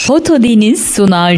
Foto Deniz sunar.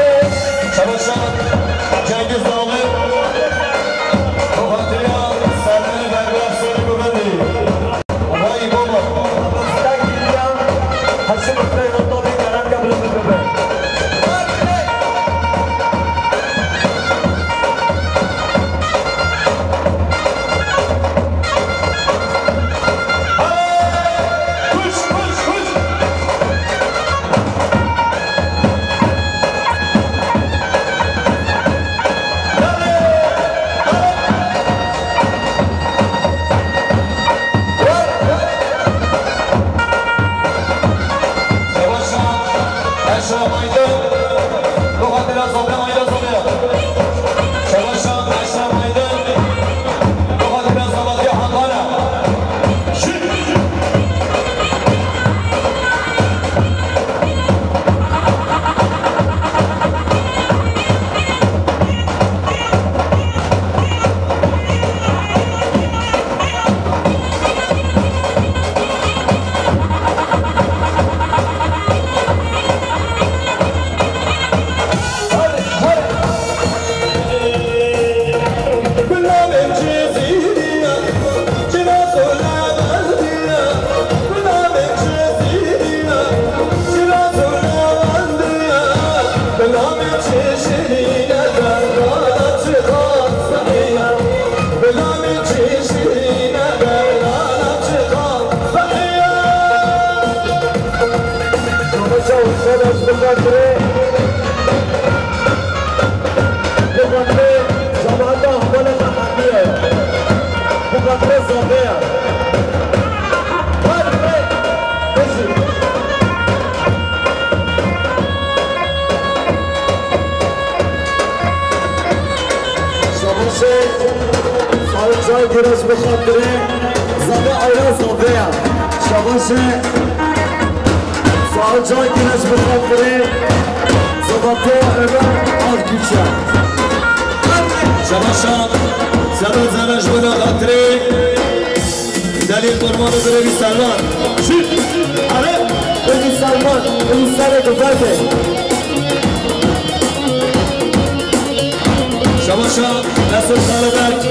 گرش بخاطره زده آیا زاده شباشه سوال جای گرش بخاطره زباته ایران آرکیچه شباشا زبا زنش بنا خاطره دلیل قربان بروی سلمان شید آره بروی سلمان بروی سر گفته شباشا نسل خالدک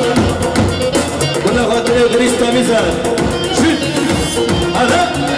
بنا خاطره گریز تمیزن شید آره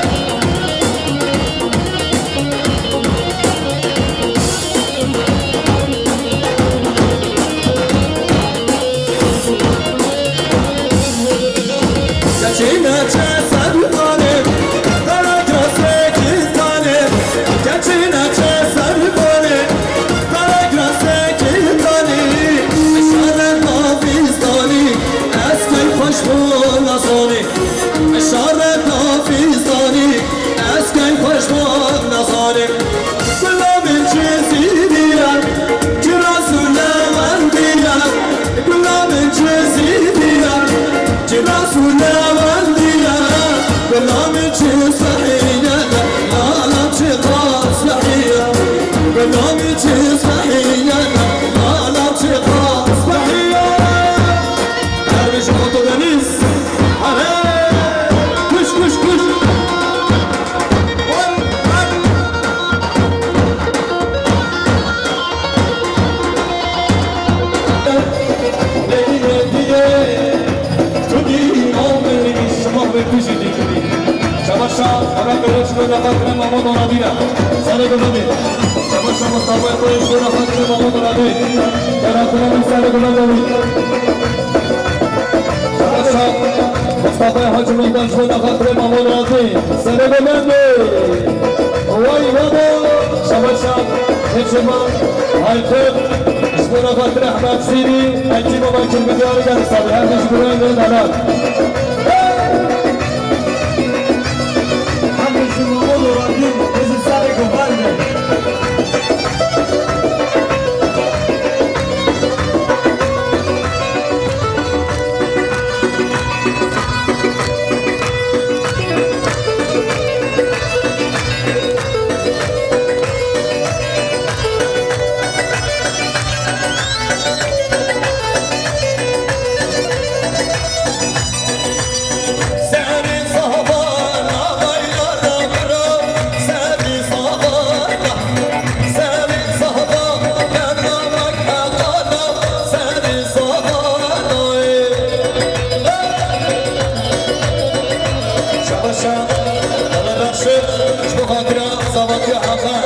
زبطی حقان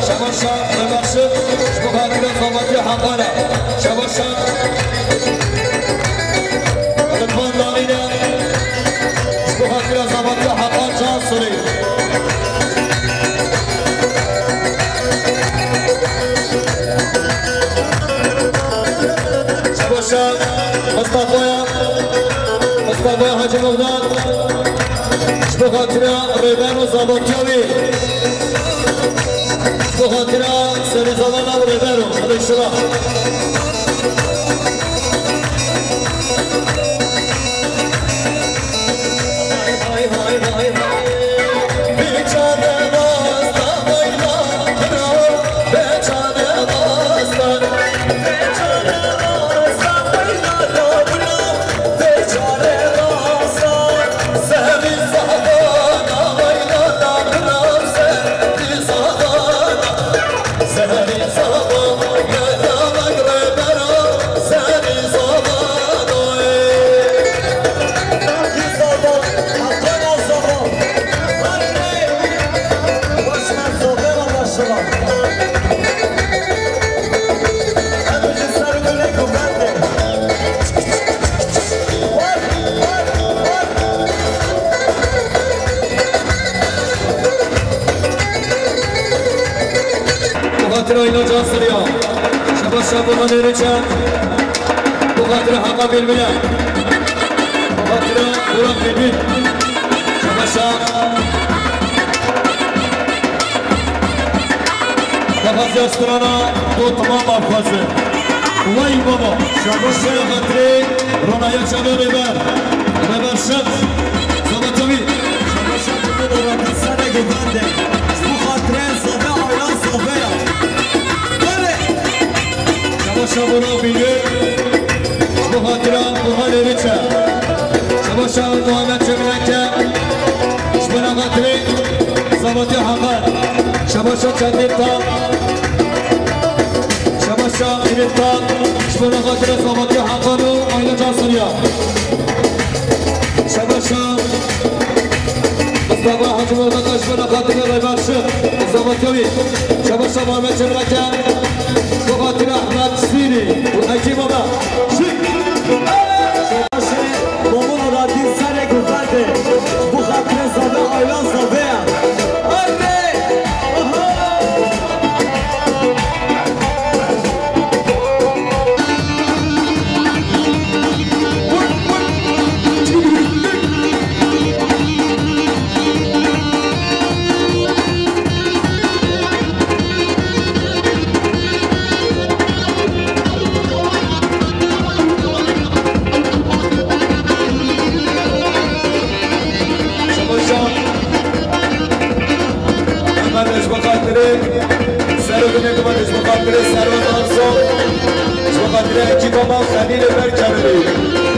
شباشا ببخشید بخاطر زبطی حقانه شباشا لطفاً دارینه بخاطر زبطی حقان جان سری شباشا مصطفى حاجی مغدان بخاطر ریبن و زبطیاوی بخاطر سری زبان و ریبن و اشتباه بخاطر اینا جان سریا شباشا بخاطر ریچن بخاطر حقا بیلبیلن بخاطر برام بیلبیل شباشا بخاطر استرانا دو تمام افخازه وای بابا شباشا بخاطر رونایا چنو ریبر شد زبطوی شباشا بخاطر رونایا سنه گفنده بخاطر صفه آیان صفه شباشا برو بیگه بخاطر بخال ریچه شباشا محمد چمینه که شبنا خاطری زباطی حقا شباشا چندین تا شباشا ایرین تا شبنا خاطر زباطی حقا رو آینا جان سریا شباشا مصطفى حاجی مغدان شبنا خاطر ریبر شد زباطیوی شباشا محمد چمینه که بخاطر احمد سیری و حکیم آبا شک شباشه مامون آدادی سر گفته بخاطر زاده آیلان زاده آره سر و دانسان بخاطر اکی بابا خلیل برکبری